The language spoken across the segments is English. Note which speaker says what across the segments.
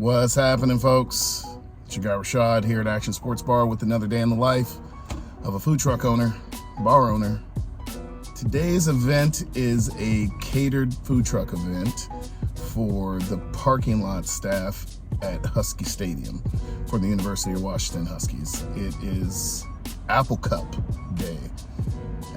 Speaker 1: What's happening, folks? It's your guy Rashad here at Action Sports Bar with another day in the life of a food truck owner, bar owner. Today's event is a catered food truck event for the parking lot staff at Husky Stadium for the University of Washington Huskies. It is Apple Cup Day.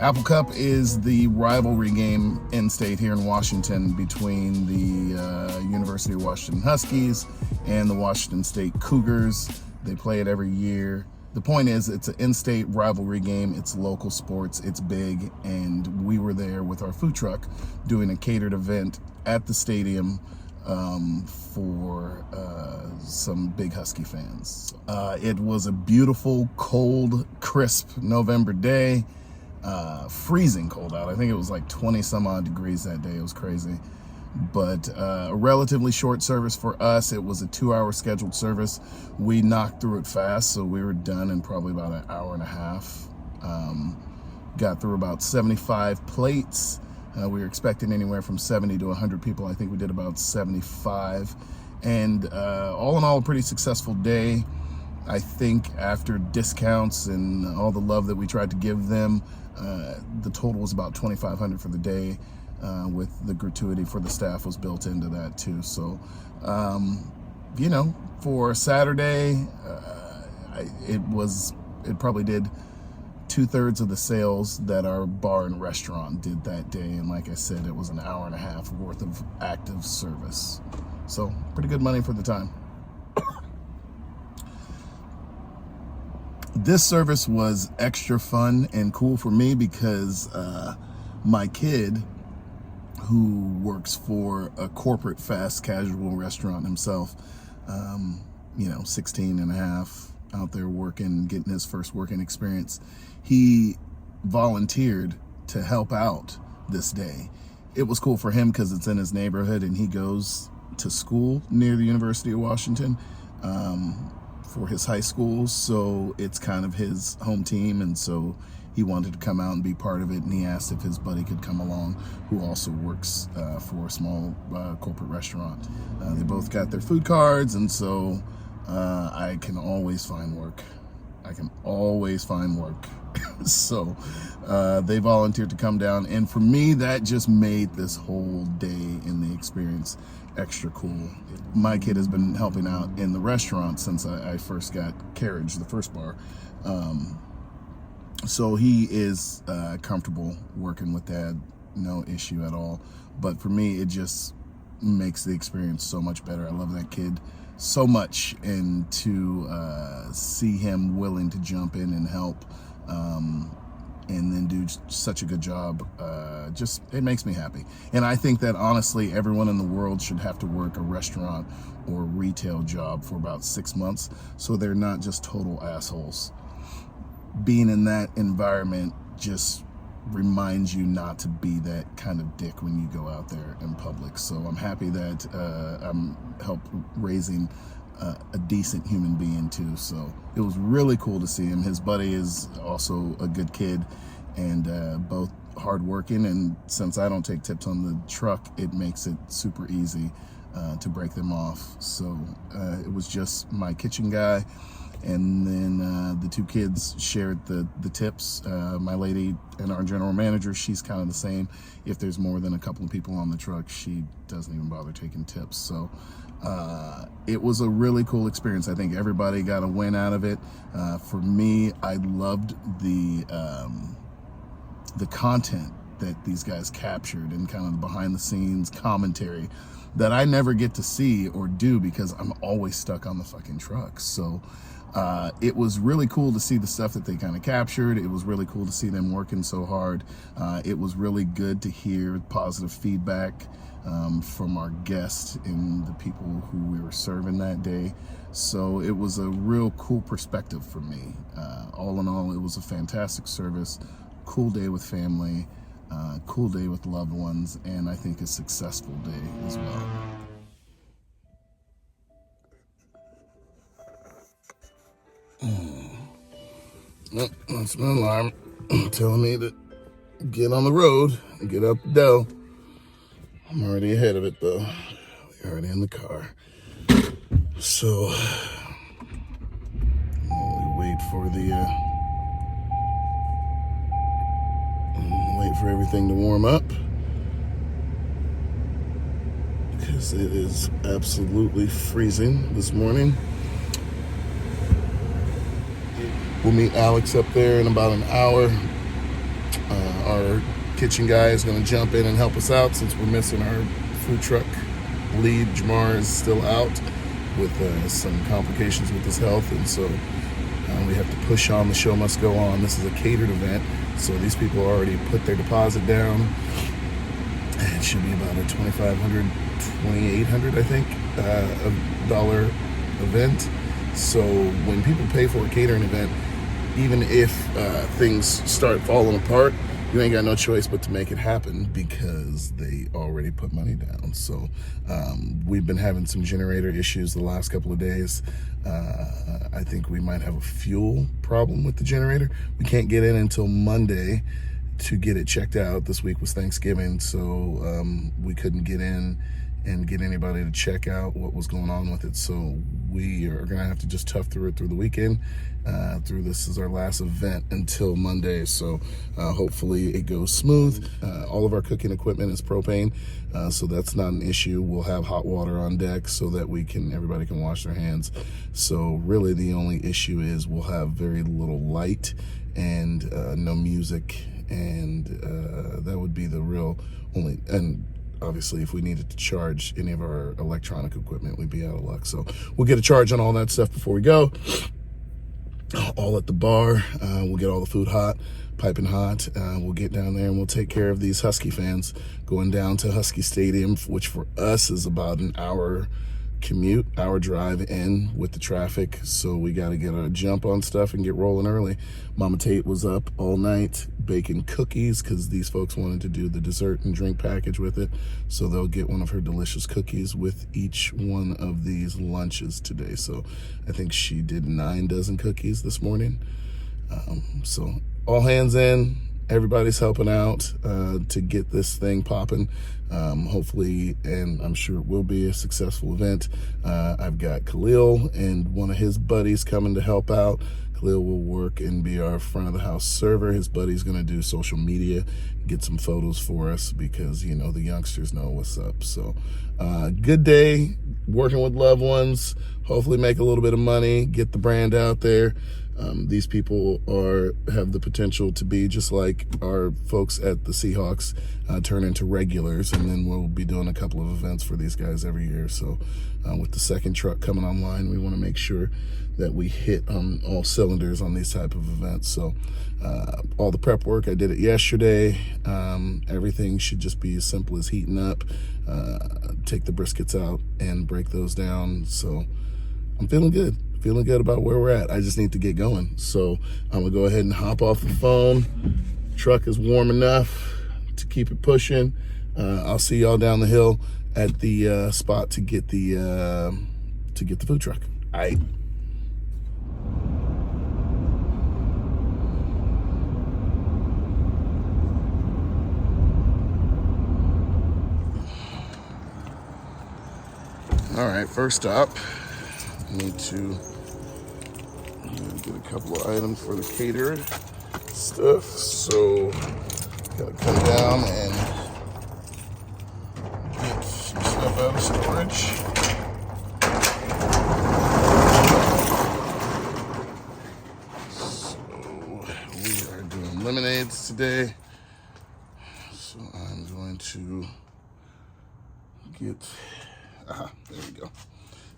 Speaker 1: Apple Cup is the rivalry game in state here in Washington between the University of Washington Huskies and the Washington State Cougars. They play it every year. The point is, it's an in-state rivalry game. It's local sports. It's big, and we were there with our food truck doing a catered event at the stadium for some big Husky fans. It was a beautiful, cold, crisp November day. Freezing cold out. I think it was like 20 some odd degrees that day. It was crazy. But a relatively short service for us. It was a 2-hour scheduled service. We knocked through it fast, so we were done in probably about an hour and a half. Got through about 75 plates. We were expecting anywhere from 70 to 100 people. I think we did about 75. And all in all, a pretty successful day. I think after discounts and all the love that we tried to give them, the total was about $2,500 for the day, with the gratuity for the staff was built into that too. So, you know, for Saturday, it probably did 2/3 of the sales that our bar and restaurant did that day. And like I said, it was an hour and a half worth of active service. So pretty good money for the time. This service was extra fun and cool for me because my kid, who works for a corporate fast casual restaurant himself, 16 and a half, out there working, getting his first working experience, he volunteered to help out this day. It was cool for him because it's in his neighborhood and he goes to school near the University of Washington for his high school, so it's kind of his home team, and so he wanted to come out and be part of it, and he asked if his buddy could come along, who also works for a small corporate restaurant. They both got their food cards, and so I can always find work. So they volunteered to come down, and for me, that just made this whole day in the experience extra cool. My kid has been helping out in the restaurant since I first got Carriage, the first bar. So he is comfortable working with that, no issue at all. But for me, it just makes the experience so much better. I love that kid so much, and to see him willing to jump in and help and then do such a good job, it makes me happy. And I think that honestly, everyone in the world should have to work a restaurant or retail job for about 6 months, so they're not just total assholes. Being in that environment just reminds you not to be that kind of dick when you go out there in public. So I'm happy that I'm helped raising a decent human being too. So it was really cool to see him. His buddy is also a good kid, and both hardworking. And since I don't take tips on the truck, it makes it super easy to break them off. So it was just my kitchen guy, and then the two kids shared the tips. My lady and our general manager, she's kind of the same. If there's more than a couple of people on the truck, she doesn't even bother taking tips. So it was a really cool experience. I think everybody got a win out of it. For me, I loved the content that these guys captured and kind of the behind the scenes commentary that I never get to see or do because I'm always stuck on the fucking truck. So it was really cool to see the stuff that they kind of captured. It was really cool to see them working so hard. It was really good to hear positive feedback from our guests and the people who we were serving that day. So it was a real cool perspective for me. All in all, it was a fantastic service, cool day with family, cool day with loved ones, and I think a successful day as well. That's my alarm telling me to get on the road and get up the dough. I'm already ahead of it though. We're already in the car. So we wait for everything to warm up, because it is absolutely freezing this morning. We'll meet Alex up there in about an hour. Our kitchen guy is going to jump in and help us out since we're missing our food truck lead. Jamar is still out with some complications with his health, and so we have to push on. The show must go on. This is a catered event, so these people already put their deposit down. It should be about a $2,500, $2,800, I think, dollar event. So when people pay for a catering event, even if things start falling apart, you ain't got no choice but to make it happen, because they already put money down. So we've been having some generator issues the last couple of days. I think we might have a fuel problem with the generator. We can't get in until Monday to get it checked out. This week was Thanksgiving, so we couldn't get in and get anybody to check out what was going on with it. So we are gonna have to just tough through it through the weekend. This is our last event until Monday, so hopefully it goes smooth. All of our cooking equipment is propane, so that's not an issue. We'll have hot water on deck so that everybody can wash their hands. So really the only issue is we'll have very little light and no music, and that would be the real only. And obviously, if we needed to charge any of our electronic equipment, we'd be out of luck. So we'll get a charge on all that stuff before we go. All at the bar. We'll get all the food hot, piping hot. We'll get down there and we'll take care of these Husky fans going down to Husky Stadium, which for us is about an hour commute, hour drive in with the traffic. So we got to get a jump on stuff and get rolling early. Mama Tate was up all night baking cookies because these folks wanted to do the dessert and drink package with it. So they'll get one of her delicious cookies with each one of these lunches today. So I think she did 9 dozen cookies this morning. So all hands in. Everybody's helping out to get this thing popping. Hopefully, and I'm sure it will be a successful event. I've got Khalil and one of his buddies coming to help out. Khalil will work and be our front of the house server. His buddy's going to do social media, get some photos for us, because, you know, the youngsters know what's up. So good day working with loved ones. Hopefully make a little bit of money, get the brand out there. These people have the potential to be just like our folks at the Seahawks, turn into regulars, and then we'll be doing a couple of events for these guys every year. So with the second truck coming online, we want to make sure that we hit on all cylinders on these type of events. So all the prep work, I did it yesterday. Everything should just be as simple as heating up, take the briskets out and break those down. So I'm feeling good about where we're at. I just need to get going. So I'm gonna go ahead and hop off the phone. Truck is warm enough to keep it pushing. I'll see y'all down the hill at the spot to get the food truck. All right. All right, first stop, need to get a couple of items for the catered stuff. So gotta come down and get some stuff out of storage. So we are doing lemonades today. So I'm going to get, there we go.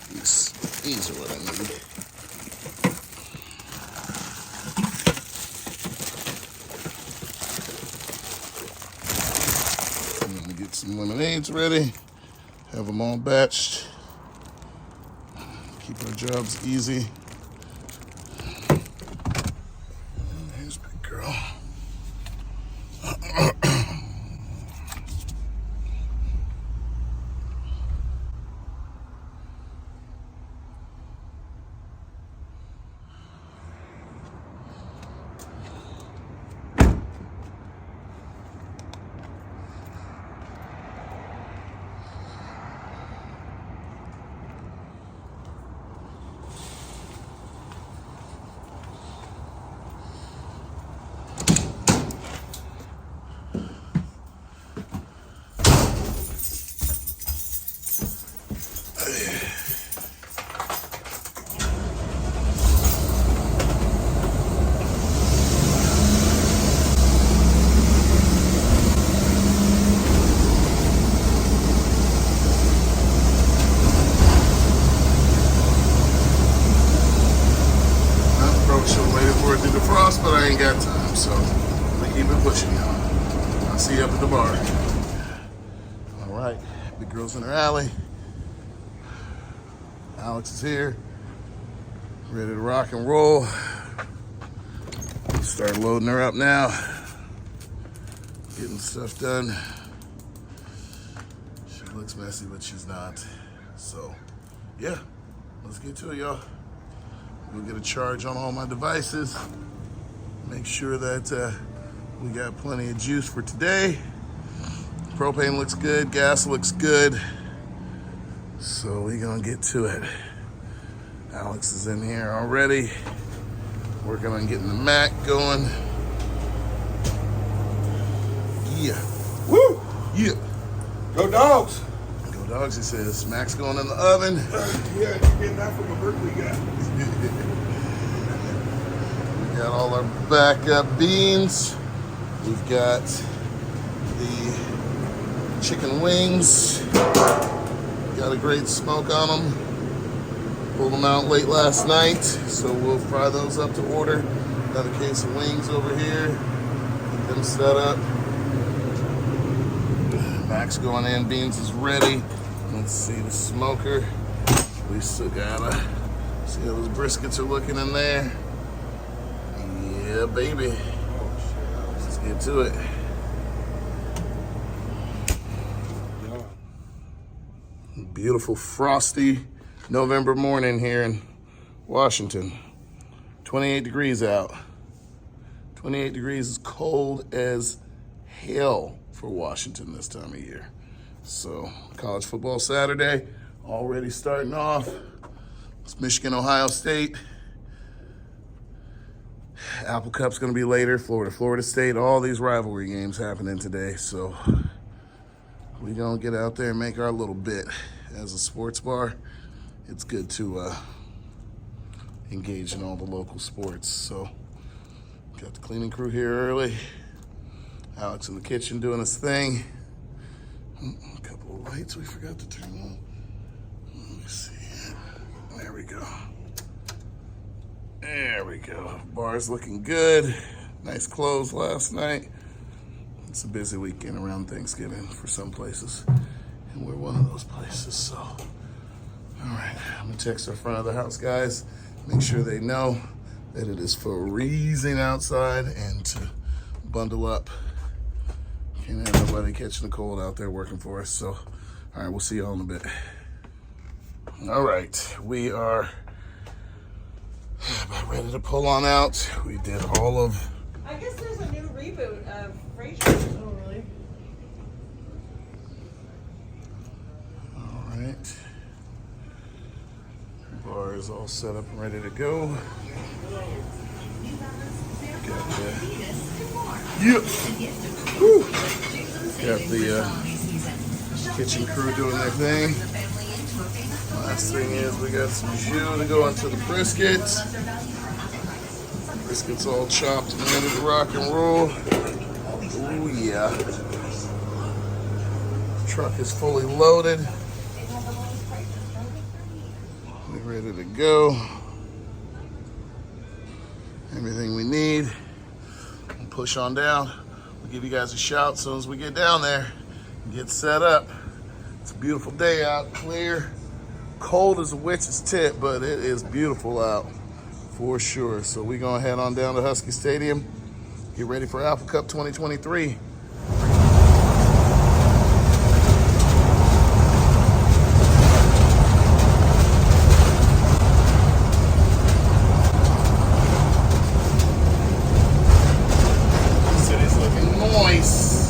Speaker 1: These are what I need. I'm gonna get some lemonades ready, have them all batched, keep our jobs easy. And here's Big Girl. watching, y'all. I'll see you up at the bar. All right, big girls in her alley. Alex is here, ready to rock and roll. Start loading her up now. Getting stuff done. She looks messy, but she's not. So, yeah, let's get to it, y'all. We'll get a charge on all my devices. Make sure that we got plenty of juice for today. Propane looks good, gas looks good. So we're gonna get to it. Alex is in here already. Working on getting the Mac going. Yeah.
Speaker 2: Woo!
Speaker 1: Yeah.
Speaker 2: Go Dogs!
Speaker 1: Go Dogs, he says. Mac's going in the oven.
Speaker 2: Yeah, you're getting that from a Berkeley guy.
Speaker 1: We got all our backup beans. We've got the chicken wings. Got a great smoke on them. Pulled them out late last night, so we'll fry those up to order. Another case of wings over here. Get them set up. Mac's going in. Beans is ready. Let's see the smoker. We still gotta see how those briskets are looking in there. Yeah, baby. Let's get to it. Beautiful frosty November morning here in Washington. 28 degrees out. 28 degrees is cold as hell for Washington this time of year. So, college football Saturday already starting off. It's Michigan, Ohio State. Apple Cup's gonna be later. Florida State. All these rivalry games happening today. So, we're gonna get out there and make our little bit. As a sports bar, it's good to engage in all the local sports. So, got the cleaning crew here early. Alex in the kitchen doing his thing. A couple of lights we forgot to turn on. Let me see. There we go. There we go. Bar's looking good. Nice close last night. It's a busy weekend around Thanksgiving for some places. And we're one of those places, so. All right, I'm gonna text our front of the house guys. Make sure they know that it is freezing outside and to bundle up. Can't have nobody catching the cold out there working for us, so. All right, we'll see y'all in a bit. All right, we are about ready to pull on out. We did all of.
Speaker 3: I guess there's a new reboot of Frasier. Oh, really?
Speaker 1: All right. Bar is all set up and ready to go. Got the, Woo. Got the kitchen crew doing their thing. Last thing is we got some jus to go into the brisket. Brisket's all chopped and ready to rock and roll. Oh yeah. Truck is fully loaded. We're ready to go. Everything we need. We'll push on down. We'll give you guys a shout as soon as we get down there and get set up. It's a beautiful day out, clear. Cold as a witch's tit, but it is beautiful out for sure. So we're gonna head on down to Husky Stadium, get ready for Apple Cup 2023. City's looking nice.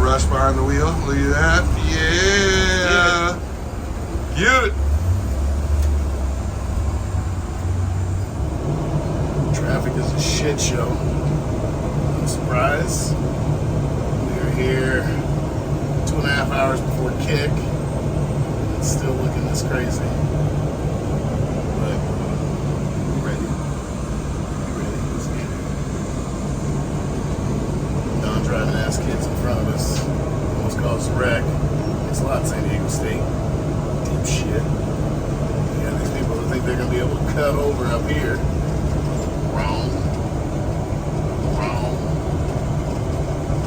Speaker 2: brush behind the wheel. Look at that. Yeah. Get it.
Speaker 1: Traffic is a shit show. No surprise. We are here 2.5 hours before kick. It's still looking this crazy. But we ready. We ready. Let's get it. Non-driving ass kids in front of us almost caused a wreck. It's a lot, San Diego State. Deep shit. Yeah, these people who think they're gonna be able to cut over up here. Wrong. Wrong.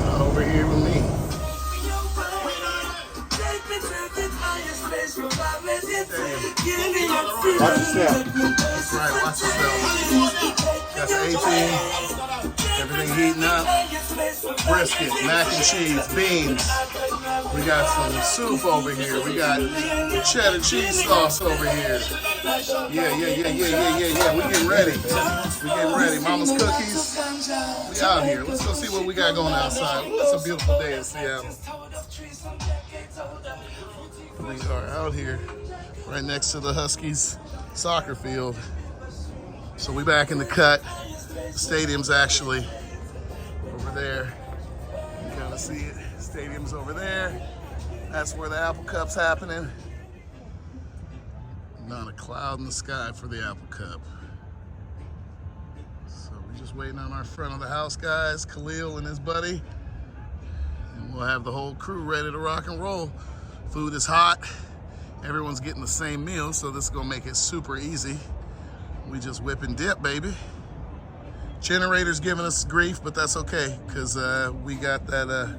Speaker 1: Not over here with me.
Speaker 2: Watch the step.
Speaker 1: That's right, watch yourself. Got the 18. Everything heating up. Brisket, mac and cheese, beans. We got some soup over here. We got cheddar cheese sauce over here. Yeah. We getting ready. We getting ready. Mama's cookies. We out here. Let's go see what we got going outside. Ooh, it's a beautiful day in Seattle. We are out here right next to the Huskies soccer field. So we back in the cut. The stadium's actually over there. You kind of see it. Stadium's over there. That's where the Apple Cup's happening. Not a cloud in the sky for the Apple Cup. So we're just waiting on our front of the house guys, Khalil and his buddy. And we'll have the whole crew ready to rock and roll. Food is hot. Everyone's getting the same meal, so this is gonna make it super easy. We just whip and dip, baby. Generator's giving us grief, but that's okay, because we got that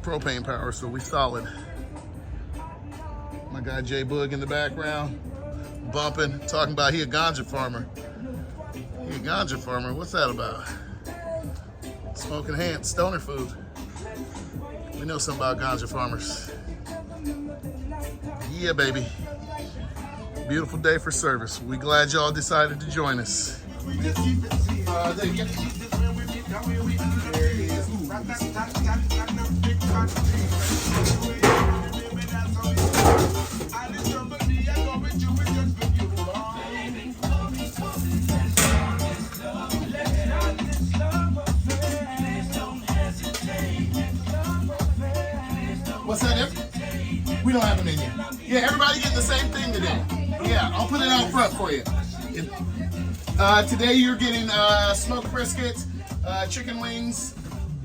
Speaker 1: propane power, so we solid. My guy Jay Boog in the background, bumping, talking about he a ganja farmer. He a ganja farmer, what's that about? Smoking hands, stoner food. We know something about ganja farmers. Yeah, baby. Beautiful day for service. We glad y'all decided to join us. What's that, Em? We don't have a menu. Yeah, everybody getting the same thing today. Yeah, I'll put it out front for you. Today you're getting smoked brisket, chicken wings,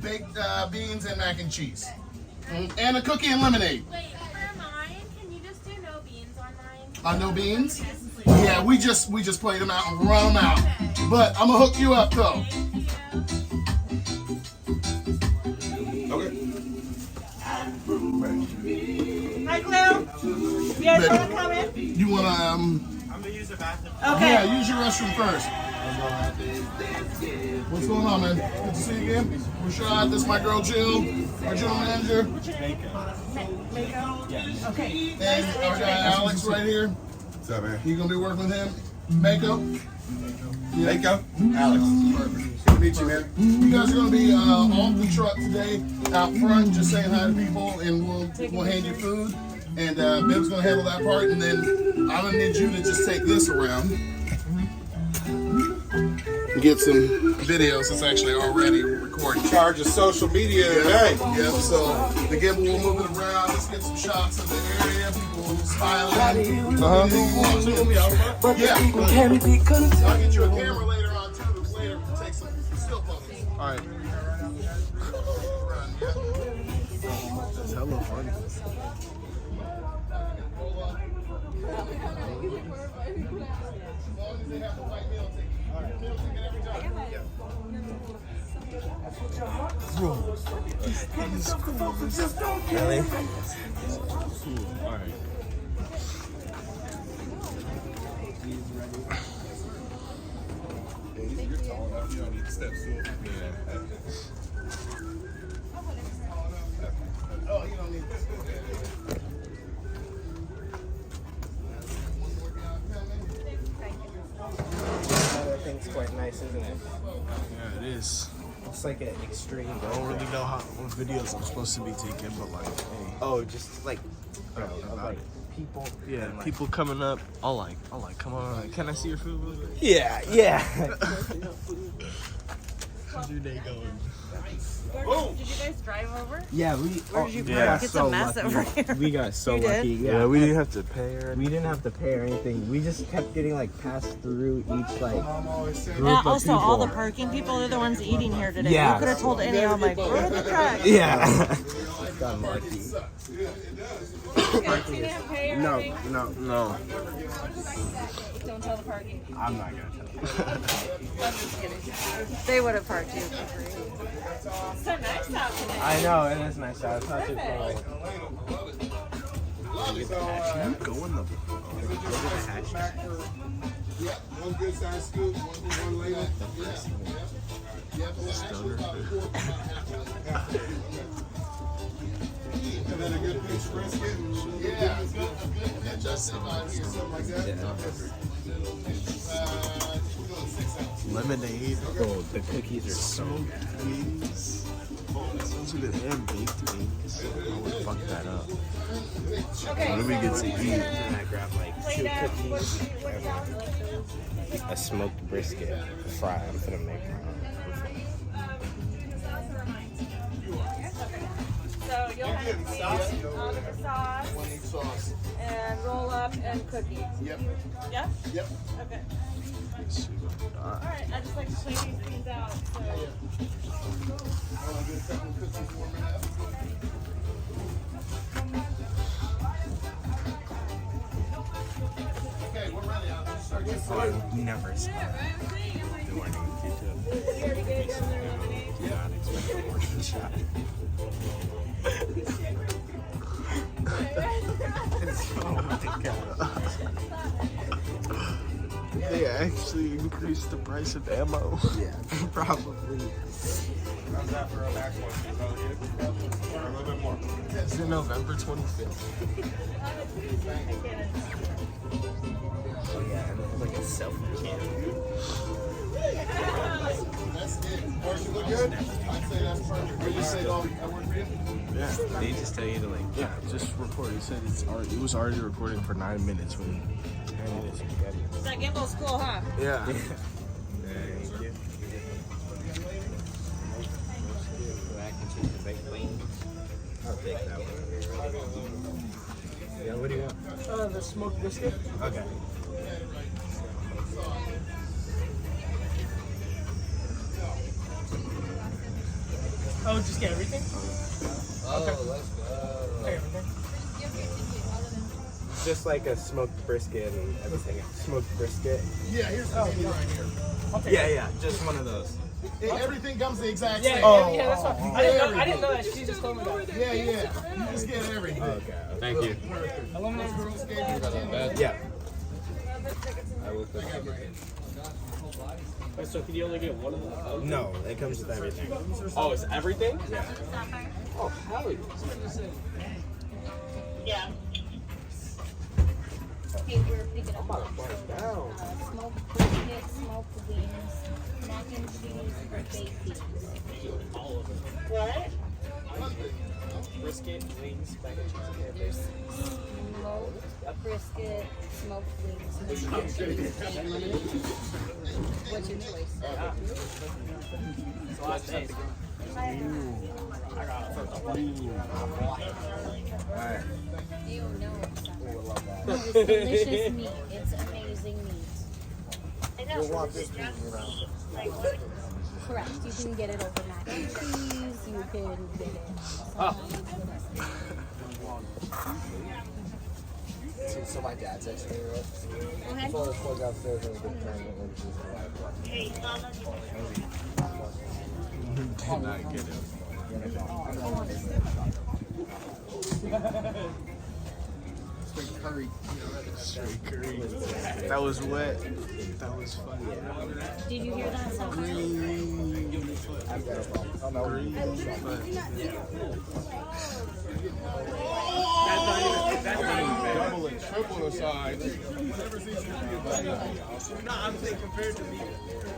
Speaker 1: baked beans, and mac and cheese. And a cookie and lemonade.
Speaker 4: Wait, for mine, can you just do no beans on mine?
Speaker 1: No beans?
Speaker 4: Yes, please.
Speaker 1: Yeah, we just played them out and run them out. But I'm gonna hook you up though.
Speaker 2: Okay.
Speaker 3: Hi, Cleo. You guys want to come in?
Speaker 1: You wanna
Speaker 5: I'm gonna use the bathroom.
Speaker 3: Okay.
Speaker 1: Yeah, use your restroom first. What's going on, man? Good to see you again. Rashad, this is my girl Jill, our general manager.
Speaker 3: Okay.
Speaker 1: And our guy Alex right here.
Speaker 2: What's up, man?
Speaker 1: You gonna be working with him? Mako?
Speaker 2: Mako? Alex.
Speaker 1: Perfect.
Speaker 2: Good to meet you, man.
Speaker 1: You guys are gonna be off the truck today, out front, just saying hi to people, and we'll hand you food. And Bib's gonna handle that part, and then I'm gonna need you to just take this around. Get some videos that's actually already recorded.
Speaker 2: Charge of social media today.
Speaker 1: Yep, so the gimbal will move it around. Let's get some shots of the area, people smiling. Anything you want to. Yeah, I'll get you a camera later on too, later to take some still photos.
Speaker 2: All right.
Speaker 1: That's hella funny. They have the white meal ticket. Meal ticket every time.
Speaker 5: Really?
Speaker 2: Alright. You're tall enough, you don't need to step stool. Yeah.
Speaker 1: Oh, you don't need this.
Speaker 5: That thing's quite nice, isn't it?
Speaker 2: Yeah, it is.
Speaker 6: It's like an extreme.
Speaker 7: I don't really know what videos I'm supposed to be taking, but like, hey,
Speaker 6: Oh, just like,
Speaker 7: about it.
Speaker 6: people.
Speaker 7: Yeah,
Speaker 6: and, like,
Speaker 7: people coming up. I'll like, come on, like, can I see your food?
Speaker 6: Yeah, yeah.
Speaker 7: How's your day going?
Speaker 3: Did you guys drive over?
Speaker 6: Yeah,
Speaker 3: Where did you
Speaker 7: yeah.
Speaker 3: park? It's a mess over here.
Speaker 6: We got so
Speaker 3: You did?
Speaker 6: lucky.
Speaker 7: Yeah, we didn't have to pay or
Speaker 6: We didn't have to pay or anything. We just kept getting like passed through each like group
Speaker 3: Yeah,
Speaker 6: of
Speaker 3: also,
Speaker 6: people.
Speaker 3: all the parking people, they're the ones eating here today.
Speaker 6: Yeah.
Speaker 3: You could have told any of them, like, go to the truck.
Speaker 6: Yeah. Got lucky.
Speaker 3: You guys seen him pay or
Speaker 7: no.
Speaker 3: Don't tell the parking people.
Speaker 6: I'm not gonna tell you.
Speaker 3: I'm just kidding. They would have parked you for free. It's so nice out today.
Speaker 6: I know, it is nice out. It's not too cold.
Speaker 7: Go in the hatch.
Speaker 2: Yeah, one good size scoop, one later. And then a good piece of brisket. Yeah, something like that.
Speaker 7: Lemonade.
Speaker 6: Oh, the cookies are so
Speaker 7: Smoked wings. Sounds good. And baked wings. I would fuck that up.
Speaker 3: Okay.
Speaker 7: What do we get to eat?
Speaker 6: And I grabbed like 2 cookies, a smoked brisket, fry. I'm gonna make my own.
Speaker 3: So you'll have it made on the sauce
Speaker 2: One each sauce.
Speaker 3: and roll up and cookies.
Speaker 2: Yep.
Speaker 3: Yeah?
Speaker 2: Yep.
Speaker 3: Okay. Alright, I just like to play these things out. So.
Speaker 2: Okay, we're ready. I'll just start getting
Speaker 6: Oh, never stopped. The morning YouTube.
Speaker 3: You already gave them their lemonade?
Speaker 6: Yeah, I'd expect a morning shot.
Speaker 7: They actually increased the price of ammo.
Speaker 6: Yeah, probably.
Speaker 5: How's that for a back one? Or a little bit more.
Speaker 7: Is it November 25th?
Speaker 6: Oh yeah, and it's like a selfie cam.
Speaker 2: That's it. Marcia, look good? I'd say that's perfect. Would you say that worked for you?
Speaker 7: Yeah.
Speaker 6: They just tell you to like,
Speaker 7: Yeah, just record. It said it was already recording for 9 minutes when.
Speaker 6: 9 minutes and get it.
Speaker 3: That gimbal's cool, huh?
Speaker 7: Yeah.
Speaker 6: Thank you. Mac and cheese and baked wings. I'll take that one. Yeah, what do you want?
Speaker 7: The smoked biscuit.
Speaker 6: Okay.
Speaker 5: Oh, just get everything?
Speaker 6: Just like a smoked brisket and everything. Smoked brisket.
Speaker 2: Yeah, here's the menu right here.
Speaker 6: Yeah, just one of those.
Speaker 2: Everything comes the exact
Speaker 5: Yeah,
Speaker 2: same.
Speaker 5: yeah, that's fine. I didn't know that. She just told me that.
Speaker 2: Yeah, yeah. You just get everything.
Speaker 6: Okay.
Speaker 5: Thank you.
Speaker 2: Aluminum girls gave you the
Speaker 6: Yeah. I will put that.
Speaker 5: Wait, so can you only get one of them?
Speaker 6: No, it comes with everything.
Speaker 5: Oh, it's everything?
Speaker 6: Yeah.
Speaker 5: Oh, hell yeah.
Speaker 4: Yeah. Okay, we're picking up smoked brisket, smoked wings, mac and cheese, or baked beans.
Speaker 5: All of them.
Speaker 4: What?
Speaker 5: Brisket, wings, mac and cheese.
Speaker 4: There's smoked brisket, smoked wings, and lemonade. What's your choice?
Speaker 5: It's the last days. I got it first.
Speaker 4: You know it's delicious meat. It's amazing meat. I know. Correct. You can get it over mac and cheese. You can get it.
Speaker 6: So my dad texted me, right?
Speaker 4: Okay.
Speaker 6: So let's go downstairs and get turned over to
Speaker 7: Did not get it. Straight curry. That was wet. That was funny.
Speaker 4: Did you hear that sound?
Speaker 2: Double and triple the size.
Speaker 5: Nah, I'm saying compared to me.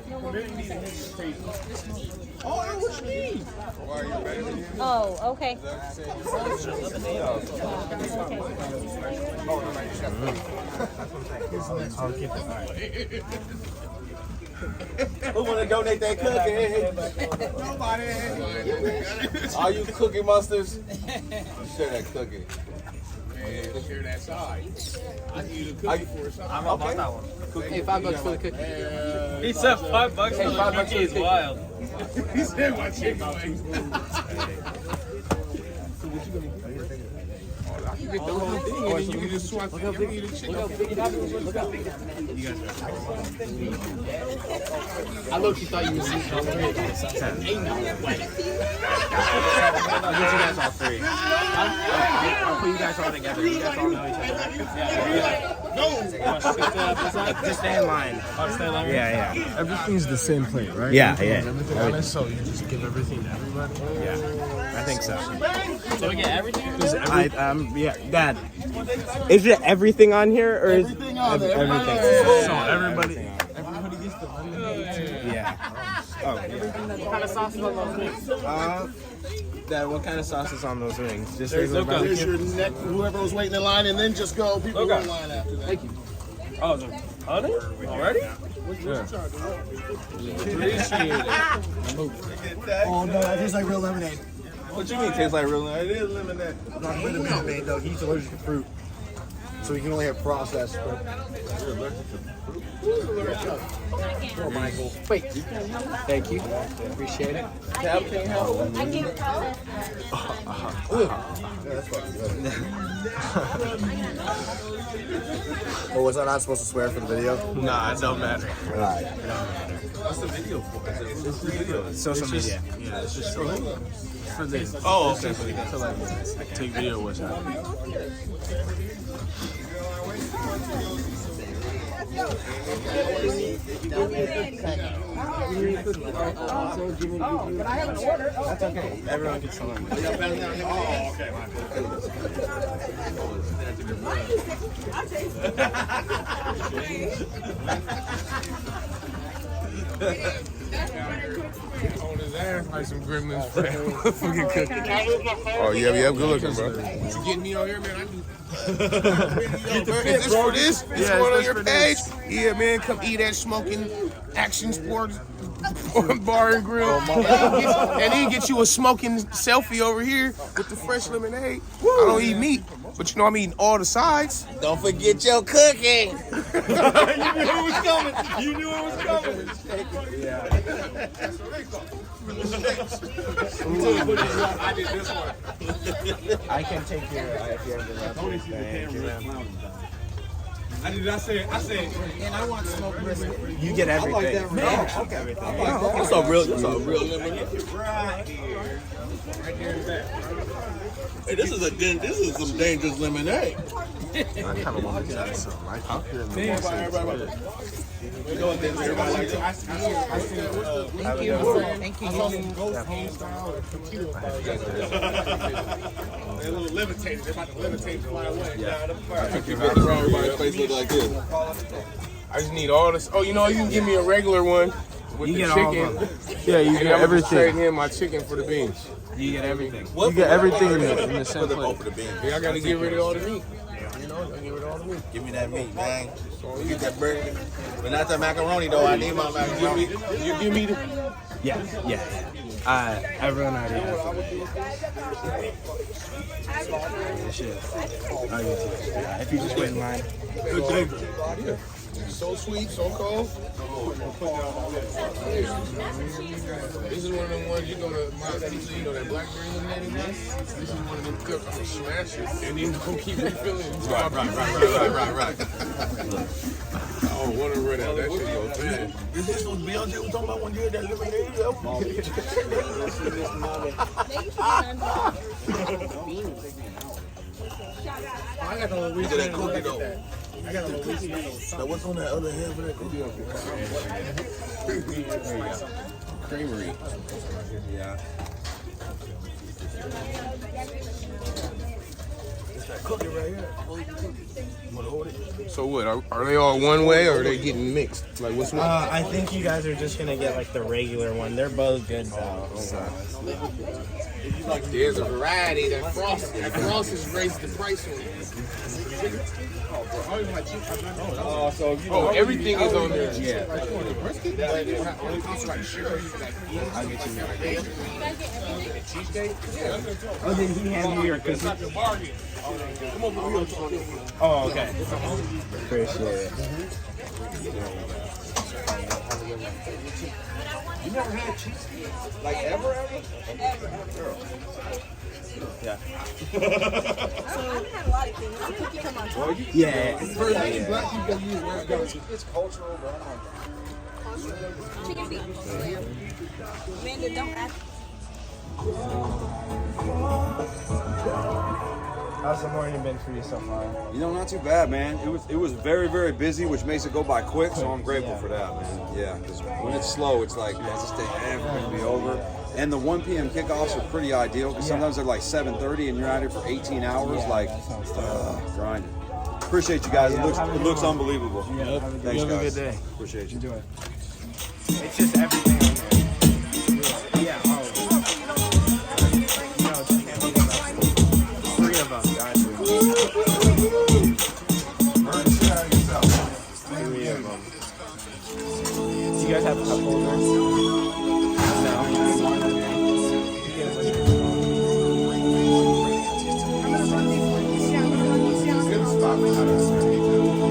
Speaker 5: Compared to me, it's crazy.
Speaker 2: Oh, what you mean? Why are you better than him?
Speaker 4: Oh, okay.
Speaker 6: I'll keep it. Who want to donate that cookie?
Speaker 2: Nobody.
Speaker 6: All you cookie monsters, share that cookie.
Speaker 2: Man, share that side. I need you to cookie for a side.
Speaker 5: I'm about that one.
Speaker 8: Hey, $5 for the cookie.
Speaker 5: He said $5 for the cookie is wild.
Speaker 2: He said my chicken wings. You get the whole thing and then you can just swap it. You eat a chicken.
Speaker 8: I low-key thought you was eating all three. Ain't no way. I'll get you guys all three. I'll put you guys all together. You guys all know each other.
Speaker 6: Just stay in line. Yeah.
Speaker 7: Everything's the same plate, right?
Speaker 6: Yeah.
Speaker 7: Everything on it, so you just give everything to everybody?
Speaker 6: Yeah, I think so.
Speaker 5: So we get everything?
Speaker 6: Yeah, Dad. Is it everything on here, or is
Speaker 2: Everything on there.
Speaker 6: everything?
Speaker 7: So everybody gets the lemonade.
Speaker 6: Yeah. Oh, yeah.
Speaker 5: What kind of sauce is on those wings?
Speaker 6: Dad, what kind of sauce is on those wings? Just
Speaker 5: There's
Speaker 6: regular
Speaker 5: no
Speaker 2: There's
Speaker 6: barbecue?
Speaker 2: your neck, whoever was waiting in line, and then just go. People go in line after that.
Speaker 8: Thank you.
Speaker 5: Oh, the honey? Already?
Speaker 9: Oh no, that tastes like real lemonade.
Speaker 6: What you mean tastes like real lemonade? It is lemonade.
Speaker 9: Not really lemonade though. He's allergic to fruit, so he can only have processed. But
Speaker 8: Oh, Michael. Wait. Thank you. Appreciate it.
Speaker 4: I can't tell it.
Speaker 9: oh, was I not supposed to swear for the video?
Speaker 7: Nah, it don't matter.
Speaker 9: Alright.
Speaker 6: What's the video for? It's video.
Speaker 7: Social media. Yeah, it's just for this. Oh, okay. To like take video with her.
Speaker 6: That's okay. Everyone gets some.
Speaker 2: On his ass like some gremlins. Fucking cooking.
Speaker 10: Oh, yeah, good looking, bro.
Speaker 2: What you getting me on here, man? I do. Is this for this? This one on your page? Yeah, man. Come eat at Smoking Action Sports Bar and Grill. And then get you a smoking selfie over here with the fresh lemonade. I don't eat meat, but you know I'm eating all the sides.
Speaker 6: Don't forget your cooking.
Speaker 5: You knew it was coming. You knew it was coming.
Speaker 2: I did this one.
Speaker 6: I can take your
Speaker 2: I said, and I want smoked brisket.
Speaker 6: You get everything.
Speaker 10: That's a real lemonade.
Speaker 2: Right here. Right there in the back.
Speaker 10: Hey, this is some dangerous lemonade.
Speaker 7: I kind of want to try something. Like out here in the
Speaker 2: We go with everybody like that.
Speaker 8: Thank you. Thank you.
Speaker 2: They're a little levitated. They're about to levitate and fly away.
Speaker 10: Everybody's face look like this.
Speaker 2: I just need all this. Oh, you know, you can give me a regular one with
Speaker 6: You
Speaker 2: the
Speaker 6: get all
Speaker 2: chicken.
Speaker 6: of them.
Speaker 7: Yeah, you
Speaker 2: And
Speaker 7: get
Speaker 2: I'm gonna trade
Speaker 7: everything.
Speaker 2: him my chicken for the beans.
Speaker 6: You get everything.
Speaker 7: You get everything in the same plate.
Speaker 10: For the beans.
Speaker 2: Yeah, I gotta get rid of all the meat. You know, I gotta get rid of all the meat.
Speaker 10: Give me that meat, man. You get that burger. But not that macaroni, though. I need my macaroni.
Speaker 2: You give me the.
Speaker 6: Yeah. Everyone already has it. If you just wait in line.
Speaker 2: Good day. So sweet, so cold. This is one of them ones you're gonna, you know that blackberry lemonade is? This is one of them cups. I'm gonna smash it and then go keep refilling.
Speaker 10: Right.
Speaker 2: Oh, what a run out. That shit goes bad.
Speaker 10: This is what Beyonce was talking about when you had that lemonade, yo.
Speaker 2: I
Speaker 9: got the Louisiana.
Speaker 2: Look at that cookie though.
Speaker 9: I got a Louisiana.
Speaker 2: Now what's on that other hand for that cookie?
Speaker 8: Creamery.
Speaker 9: Yeah.
Speaker 2: Cookie right here. You wanna hold it? So what? Are they all one way or are they getting mixed? Like what's what?
Speaker 6: I think you guys are just gonna get like the regular one. They're both good though.
Speaker 2: There's a variety that Frost. That Frost has raised the price on it. Oh, everything is on there. Yeah. I'll get you
Speaker 6: Oh, did he hand you your cookie? Oh, okay. Appreciate it.
Speaker 9: You never had cheesecake? Like ever?
Speaker 6: Yeah.
Speaker 3: So I've had a lot of things. Did cookie come on top?
Speaker 6: Yeah.
Speaker 9: Black people use it's cultural, bro.
Speaker 3: Chicken feet. Amanda, don't ask.
Speaker 6: How's the morning been for you so far?
Speaker 11: You know, not too bad, man. It was very, very busy, which makes it go by quick, so I'm grateful for that, man. Yeah, because when it's slow, it's like, man, this day ever going to be over. And the 1 p.m. kickoffs are pretty ideal, because sometimes they're like 7:30 and you're out here for 18 hours, grinding. Appreciate you guys. It looks unbelievable. Thanks, guys.
Speaker 6: Have a good day.
Speaker 11: Appreciate you.
Speaker 6: Enjoy. It's just everything on there. Yeah, oh. No, it's three of them, guys. Three of them. Do you guys have a cup holder? No.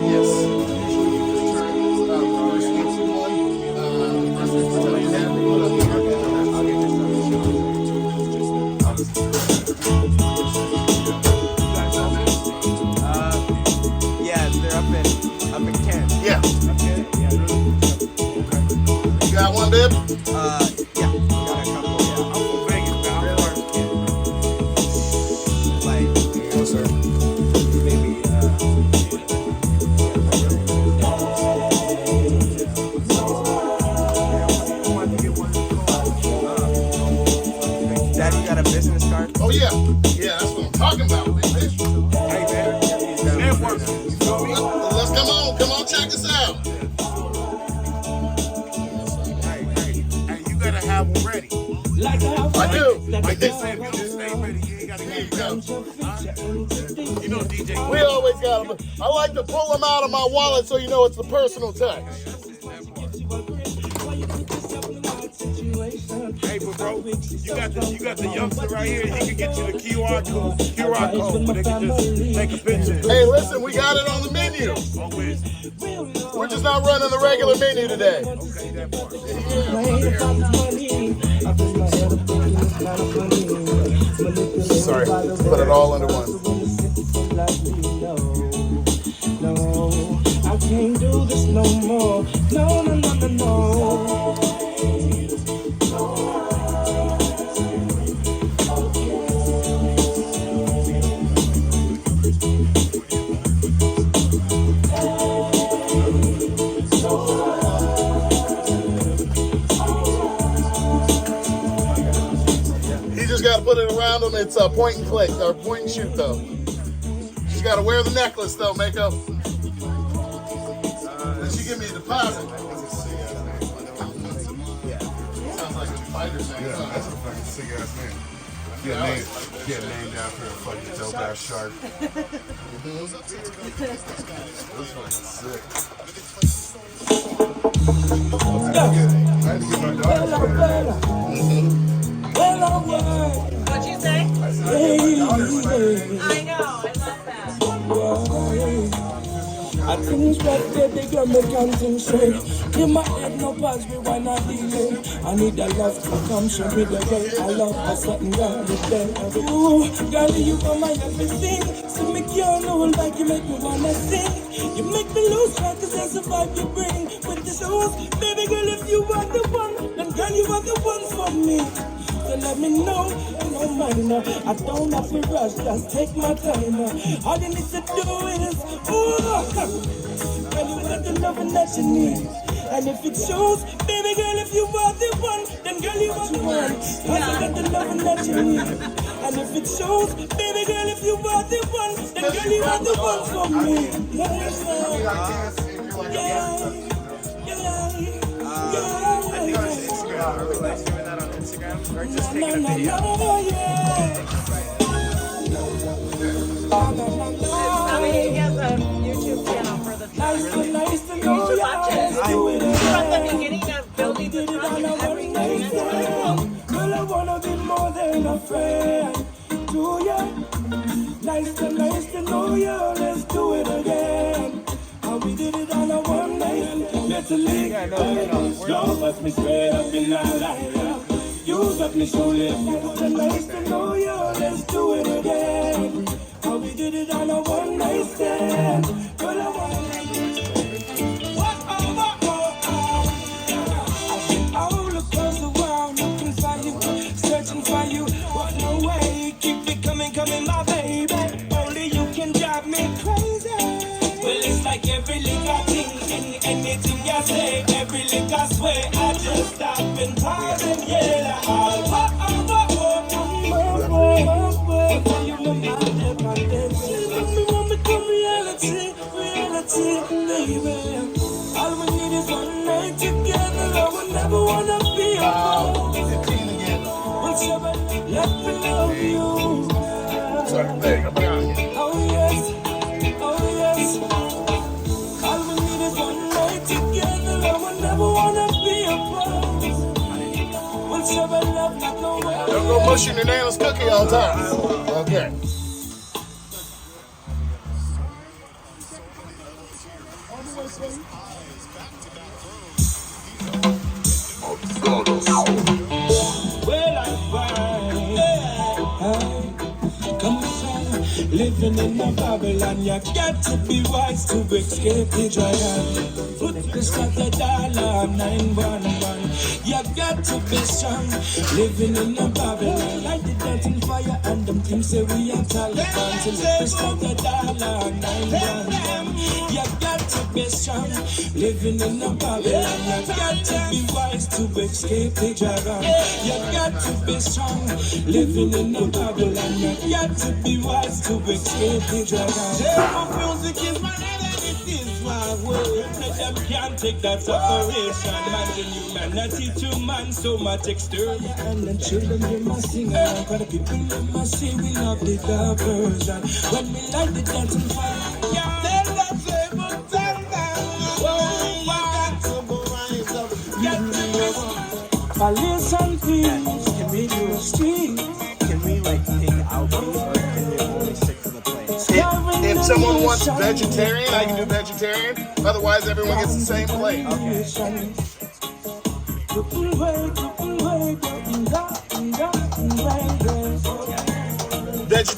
Speaker 1: Yes.
Speaker 6: Yeah, they're up in Kent.
Speaker 1: Yeah.
Speaker 6: Okay. Yeah.
Speaker 1: You got one, Bib?
Speaker 6: Yeah. Got a couple. Yeah. I'm from Vegas, man. I'm part of Kent. Like,
Speaker 1: Yes, sir.
Speaker 6: maybe. Daddy got a business card.
Speaker 1: Oh, yeah. Yeah, that's what I'm talking about, man.
Speaker 2: Hey man, network. You feel me?
Speaker 1: Let's come on, check this out.
Speaker 2: Hey, you gotta have them ready.
Speaker 1: I do.
Speaker 2: Like they said, if you just stay ready, you ain't gotta get them. You know DJ.
Speaker 1: We always got them. I like to pull them out of my wallet so you know it's the personal touch.
Speaker 2: Hey, but bro, you got the youngster right here. He can get you the QR code, but they can just take a picture.
Speaker 1: Hey, listen, we got it on the menu. We're just not running the regular menu today. Sorry, put it all under one.
Speaker 12: No, I can't do this no more. No.
Speaker 1: Got to put it around them. It's point and click or point and shoot though. She's got to wear the necklace though, Mako. Then she give me a deposit.
Speaker 2: Yeah.
Speaker 1: Sounds like a fighter's name.
Speaker 2: Yeah, that's a fucking sick ass name. Get named after a fucking dope ass shark. That's fucking sick. I had to get my daughter.
Speaker 3: What'd you say?
Speaker 12: I
Speaker 3: know, I love that.
Speaker 12: I think right there, they got me counting straight. In my head, no pause, we why not delay. I need a love to come show me the way. I love her something down the day. Ooh, girl, you are my everything. So make your know like you make me wanna sing. You make me lose track, cause that's the vibe you bring. With the shoes, baby girl, if you are the one, then girl, you are the one for me. so let me know. No mind, I don't have to rush, just take my time. All you need to do is, ooh, girl, you got the loving that you need. And if it shows, baby girl, if you are the one, then girl, you are the one. Cause you got the loving that you need. And if it shows, baby girl, if you are the one, then girl, you are the one for me. Yeah.
Speaker 5: I really like doing that on Instagram, or just taking a video.
Speaker 3: I mean, he has a YouTube channel for the time. You should watch it. From the beginning of building the truck and everything.
Speaker 12: Girl, I wanna be more than a friend to you. Nice to know you. Let's do it again. How we did it on a one night. Let's leave. Don't let me straight up in the light. You got me so late. Nice to know you. Let's do it again. How we did it on a one night stand. Girl, I wanna for you, what no way, keep it coming, my baby. Only you can drive me crazy. Well, it's like every little thing in anything you say, every little sway, I just stop and pause and yell out. Reality, baby. All we need is one night together. I would never wanna be alone. Let me love you.
Speaker 2: Sorry, there you go.
Speaker 12: Oh yes, all we need is one night together. I would never wanna be apart. We'll share love like no way.
Speaker 2: Don't go mushing your nails cookie all the time. Okay.
Speaker 12: Living in a Babylon, you got to be wise to escape the dragon. Put the shot a dollar 911. You got to be strong. Living in a Babylon, like the dancing fire and them things say we are Taliban. So let the shot a dollar 911. You got to be strong. Living in a Babylon, you got to be wise to escape the dragon. You got to be strong. Living in a Babylon, you got to be wise to escape the dragon. Music is my enemy, it is my word. Them can't take that separation. Man, the humanity to man, so much extermination. And the children in my singer, got the people in my city, we love the version. When we like the dancing fire, yeah, tell them, say, but tell them, oh, got to rise up, get to I listen, please, can we do a street?
Speaker 5: Can we like take out these, or can we only stick to the plate?
Speaker 2: If someone wants vegetarian, I can do vegetarian. Otherwise, everyone gets the same plate.
Speaker 5: Okay.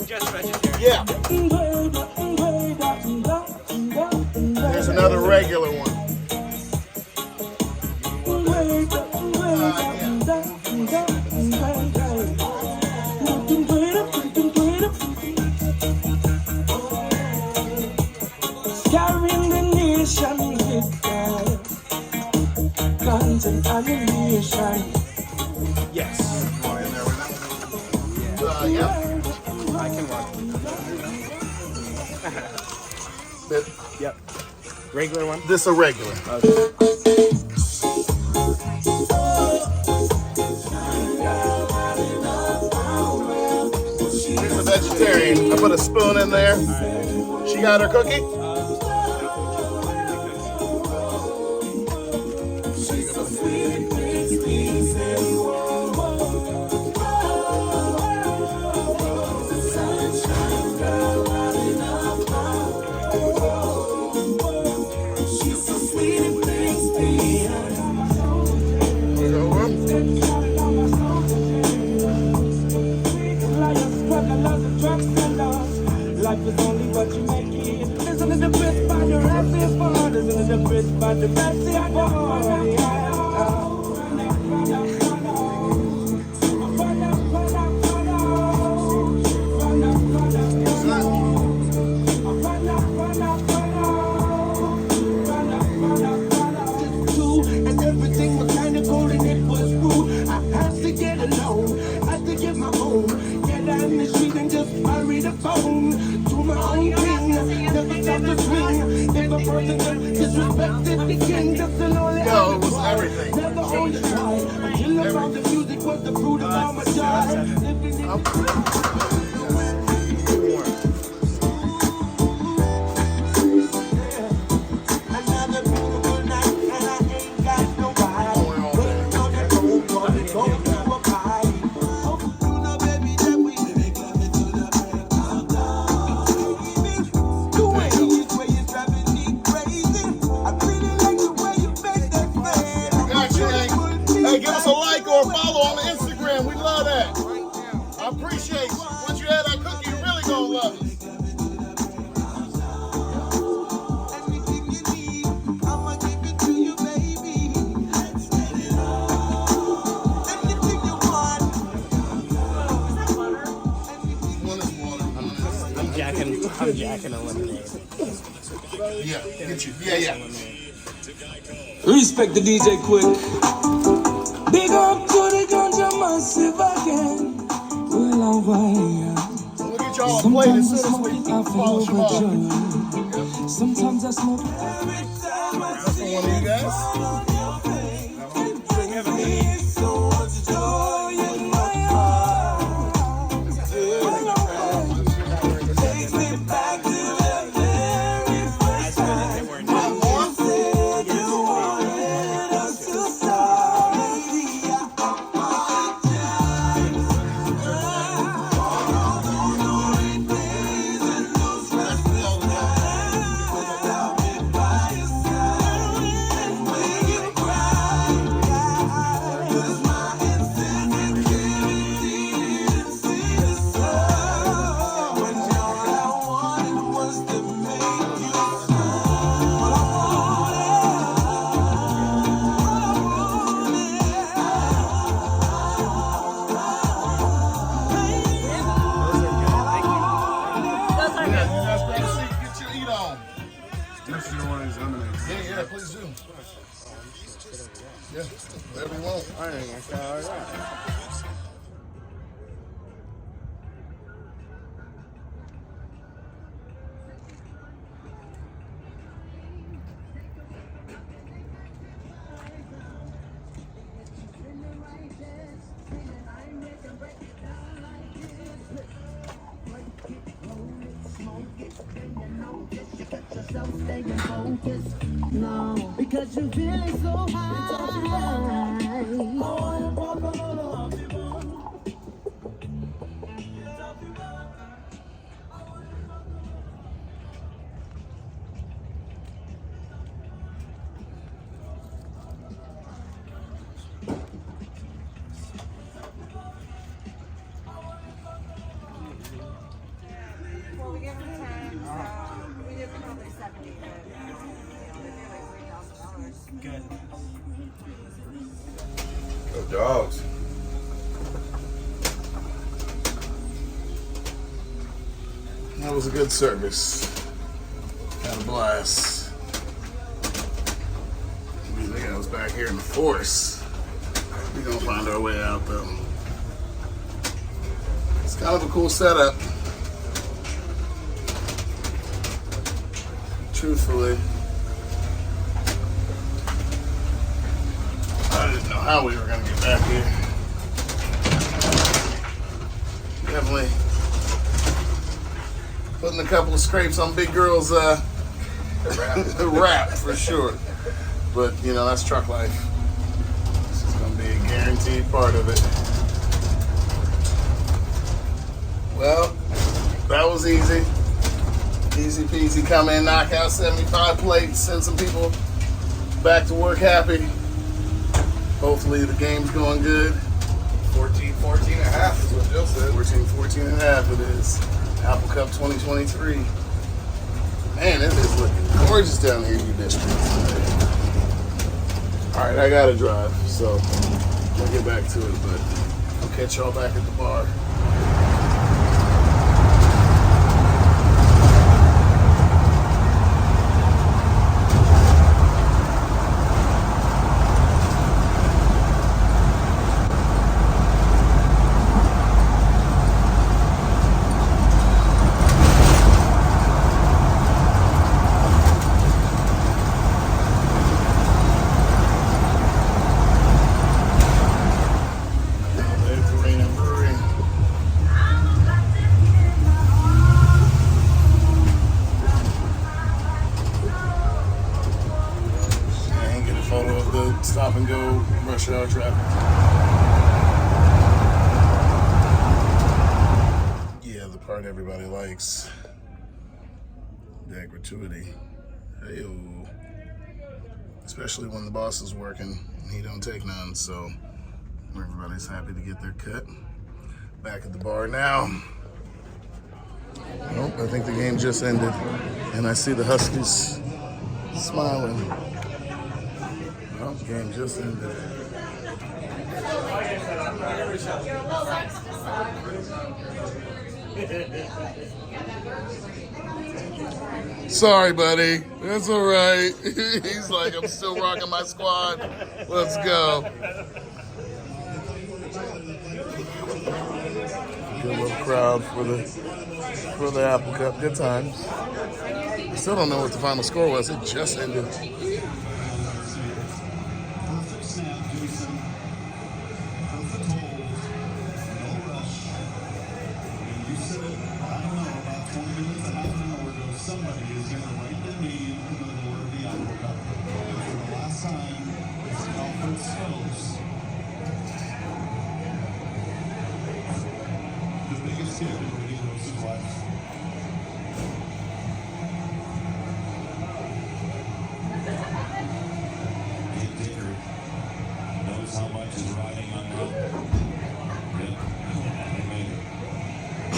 Speaker 2: Just vegetarian. Yeah. There's another regular one.
Speaker 12: Carrying the nation with guns and ammunition.
Speaker 5: Yes.
Speaker 2: Yeah.
Speaker 5: I can run. Yep. Regular one?
Speaker 2: This a regular.
Speaker 5: Okay.
Speaker 2: Here's a vegetarian. I put a spoon in there. She got her cookie?
Speaker 12: Life is only what you make it. Listen to the best by the recipe for. Listen to the best by the recipe for. in the street and just carry the phone. Do my own thing, never stop the swing. If a person disrespected the king, just to know that
Speaker 1: Yo, it was everything.
Speaker 12: never hold it tight. Until about the music was the fruit of all my time. Living in another beautiful night, and I ain't got nobody. Waiting on that road, boy, we go to a party. Oh, you know, baby, that we make love it to the break of dawn. The way you is driving me crazy. I really like the way you make that face.
Speaker 1: Got you, hey. Hey, give us a like or a follow on Instagram. We love that. I appreciate you. Once you have that cookie, you really gonna love it.
Speaker 12: Everything you need, I'ma give it to you, baby. Let's get it on. Anything you want.
Speaker 1: One is water.
Speaker 6: I'm jacking a lemonade.
Speaker 1: Yeah, get you. Yeah.
Speaker 12: Respect the DJ quick. Big up to the ganja massive again. Well, I'm fine.
Speaker 1: We'll get y'all a plate as soon as we polish them off.
Speaker 12: Sometimes I smoke.
Speaker 1: That's for one of you guys.
Speaker 12: So much joy in my heart. Takes me back to the very first time. You said you wanted us to start. Baby, I apologize. Those days and those restless nights without me by your side. And when you cry, 'cause my insensitivity didn't see the sun. When all I wanted was to make you
Speaker 1: That's great to see you get your eat on.
Speaker 9: Next to one of these lemonades.
Speaker 1: Yeah, please do. Yeah, whatever you want.
Speaker 6: All right.
Speaker 12: No, because you're feeling so high.
Speaker 3: Well, we give them 10, so we did probably 70, but they're like $3,000.
Speaker 2: Go dogs.
Speaker 1: That was a good service. Had a blast. I mean, they got us back here in the forest. We gonna find our way out though. It's kind of a cool setup. Truthfully, I didn't know how we were gonna get back here. Definitely putting a couple of scrapes on Big Girl's rap for sure. But you know, that's truck life. This is gonna be a guaranteed part of it. Well, that was easy. Easy peasy, come in, knock out 75 plates, send some people back to work happy. Hopefully the game's going good.
Speaker 2: 14 and a half is what Jill said.
Speaker 1: 14 and a half it is. Apple Cup 2023. Man, it is looking gorgeous down here in your district. All right, I gotta drive, so we'll get back to it, but I'll catch y'all back at the bar. rush hour traffic. Yeah, the part everybody likes. That gratuity. Hey-o. Especially when the boss is working and he don't take none, so everybody's happy to get their cut. Back at the bar now. Nope, I think the game just ended. And I see the Huskies smiling. Well, the game just ended. Sorry, buddy. That's all right. He's like, I'm still rocking my squad. Let's go. Good little crowd for the Apple Cup. Good times. I still don't know what the final score was. It just ended.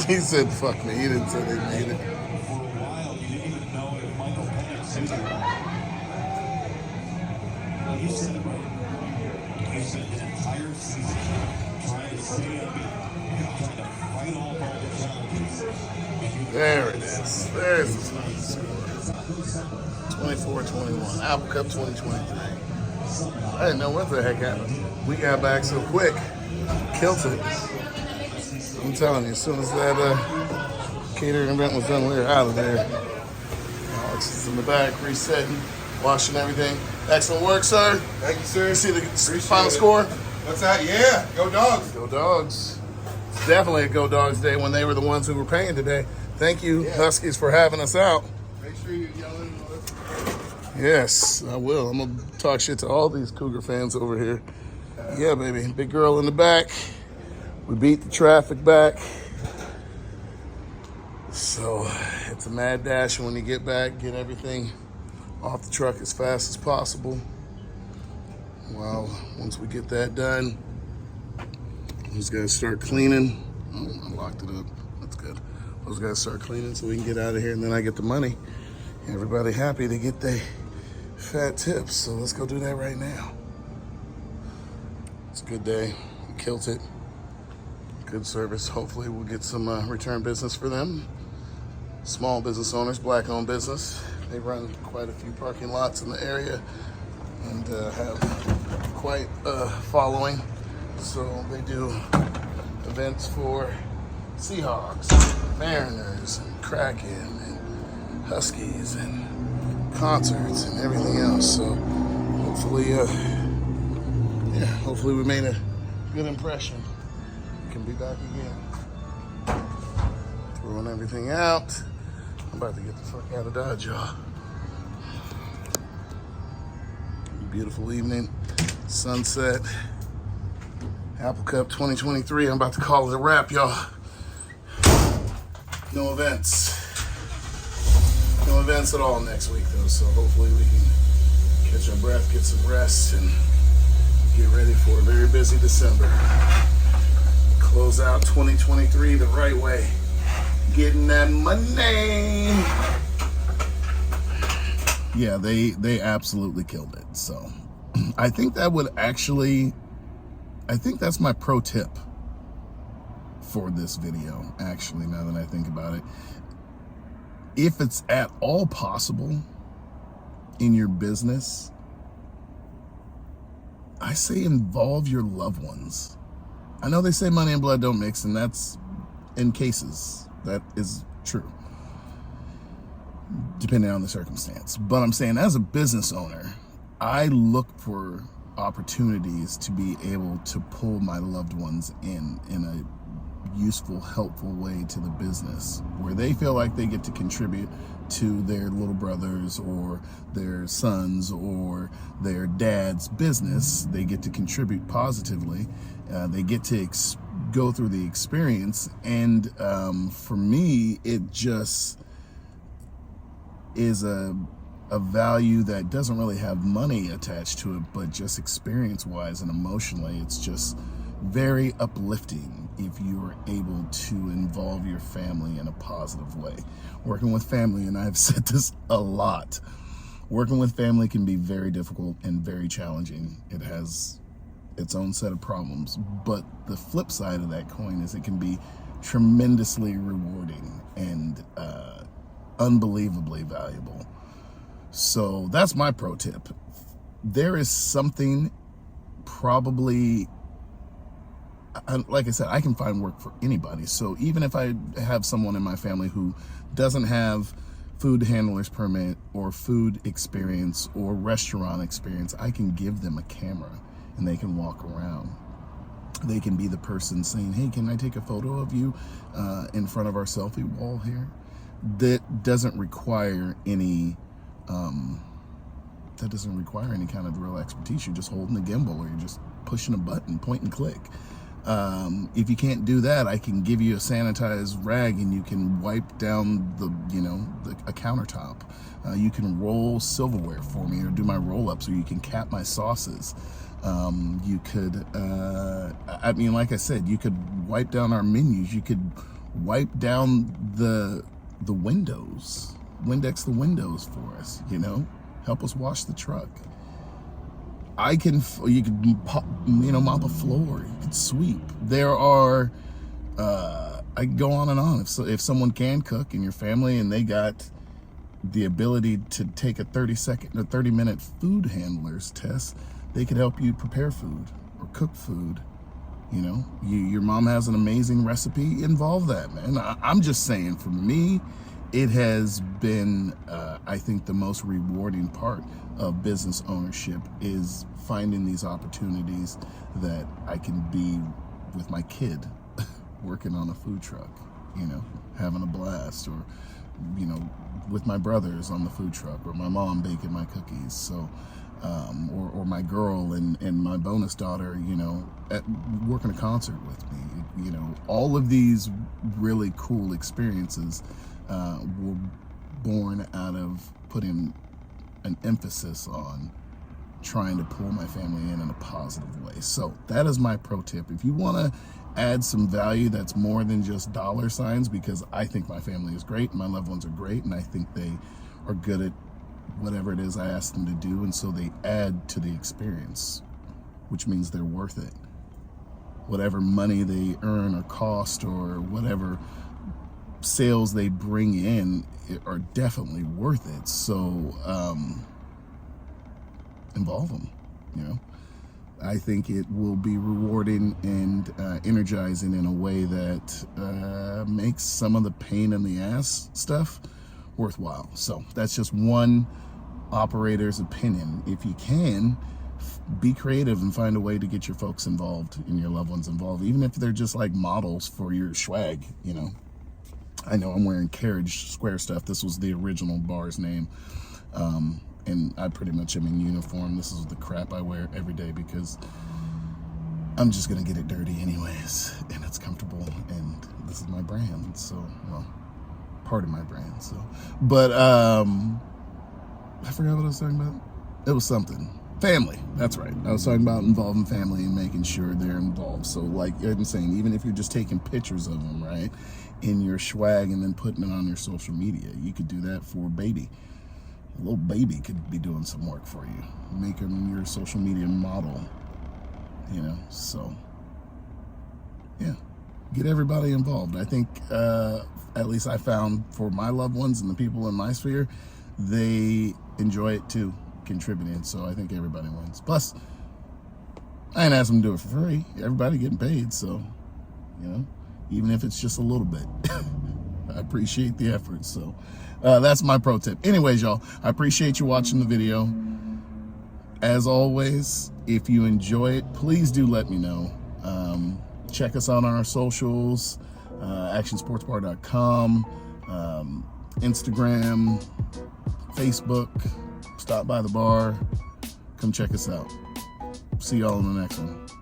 Speaker 1: He said, fuck me. He didn't say they made it.
Speaker 13: For a while, you didn't even know if Michael Penix did it. Well, you said it right. You spent the entire season trying to stay up and trying to fight off all the challenges.
Speaker 1: There it is. There's the final score. 24-21. Apple Cup 2023. I didn't know what the heck happened. We got back so quick. Killed it. I'm telling you, as soon as that catering event was done, we were out of there. Alex is in the back, resetting, washing everything. Excellent work, sir.
Speaker 2: Thank you, sir.
Speaker 1: You see the final score?
Speaker 2: What's that? Yeah, go Dogs.
Speaker 1: Go Dogs. It's definitely a Go Dogs day when they were the ones who were paying today. Thank you, Huskies, for having us out.
Speaker 2: Make sure you yell in.
Speaker 1: Yes, I will. I'm going to talk shit to all these Cougar fans over here. Yeah, baby. Big girl in the back. We beat the traffic back. So it's a mad dash when you get back, get everything off the truck as fast as possible. Well, once we get that done, we just gotta start cleaning. Oh, I locked it up. That's good. I just gotta start cleaning so we can get out of here, and then I get the money. Everybody happy to get their fat tips. So let's go do that right now. It's a good day. We killed it. Good service. Hopefully we'll get some return business for them. Small business owners, black-owned business. They run quite a few parking lots in the area and have quite a following. So they do events for Seahawks, Mariners, and Kraken, and Huskies, and concerts, and everything else. So hopefully we made a good impression. Can be back again. Throwing everything out. I'm about to get the fuck out of Dodge, y'all. Beautiful evening. Sunset. Apple Cup 2023. I'm about to call it a wrap, y'all. No events. No events at all next week, though, so hopefully we can catch our breath, get some rest, and get ready for a very busy December. Close out 2023 the right way. Getting that money. Yeah, they absolutely killed it. So I think that would actually, I think that's my pro tip for this video, actually, now that I think about it. If it's at all possible in your business, I say involve your loved ones. I know they say money and blood don't mix, and that's in cases. That is true, depending on the circumstance. But I'm saying as a business owner, I look for opportunities to be able to pull my loved ones in a useful, helpful way to the business where they feel like they get to contribute to their little brothers or their sons or their dad's business. They get to contribute positively. They get to go through the experience. And for me, it just is a value that doesn't really have money attached to it, but just experience-wise and emotionally, it's just very uplifting if you are able to involve your family in a positive way. Working with family, and I've said this a lot, working with family can be very difficult and very challenging. It has its own set of problems, but the flip side of that coin is it can be tremendously rewarding and unbelievably valuable. So that's my pro tip. There is something probably, like I said, I can find work for anybody. So even if I have someone in my family who doesn't have food handler's permit or food experience or restaurant experience, I can give them a camera and they can walk around. They can be the person saying, hey, can I take a photo of you in front of our selfie wall here? That doesn't require any kind of real expertise. You're just holding a gimbal or you're just pushing a button, point and click. If you can't do that, I can give you a sanitized rag and you can wipe down a countertop. You can roll silverware for me or do my roll-ups, or you can cap my sauces. You could, like I said, you could wipe down our menus. You could wipe down the windows, Windex the windows for us, help us wash the truck. You could mop a floor, you could sweep. There are, I could go on and on. If someone can cook in your family and they got the ability to take a 30-minute food handler's test, they could help you prepare food or cook food. Your mom has an amazing recipe, involve that, man. I'm just saying, for me, it has been, I think, the most rewarding part of business ownership is finding these opportunities that I can be with my kid working on a food truck, having a blast, or, with my brothers on the food truck, or my mom baking my cookies. So, or my girl and my bonus daughter, working a concert with me. All of these really cool experiences were born out of putting an emphasis on trying to pull my family in a positive way. So that is my pro tip. If you want to add some value that's more than just dollar signs, because I think my family is great, my loved ones are great, and I think they are good at whatever it is I ask them to do, and so they add to the experience, which means they're worth it. Whatever money they earn or cost or whatever sales they bring in are definitely worth it. So involve them. I think it will be rewarding and energizing in a way that makes some of the pain in the ass stuff worthwhile. So that's just one operator's opinion. If you can, be creative and find a way to get your folks involved and your loved ones involved, even if they're just like models for your swag. I know I'm wearing Carriage Square stuff. This was the original bar's name, and I pretty much am in uniform. This is the crap I wear every day because I'm just gonna get it dirty anyways, and it's comfortable, and this is my brand. So, well, part of my brand. So, but I forgot what I was talking about. It was something. Family, that's right. I was talking about involving family and making sure they're involved. So like I'm saying, even if you're just taking pictures of them, right, in your swag and then putting it on your social media, you could do that for a baby. A little baby could be doing some work for you. Make them your social media model, so yeah, get everybody involved. I think, at least I found for my loved ones and the people in my sphere, they enjoy it too, contributing. So I think everybody wins. Plus, I ain't asked them to do it for free. Everybody getting paid, so even if it's just a little bit, I appreciate the effort. So that's my pro tip. Anyways, y'all, I appreciate you watching the video. As always, if you enjoy it, please do let me know. check us out on our socials, actionsportsbar.com, Instagram, Facebook. Stop by the bar. Come check us out. See y'all in the next one.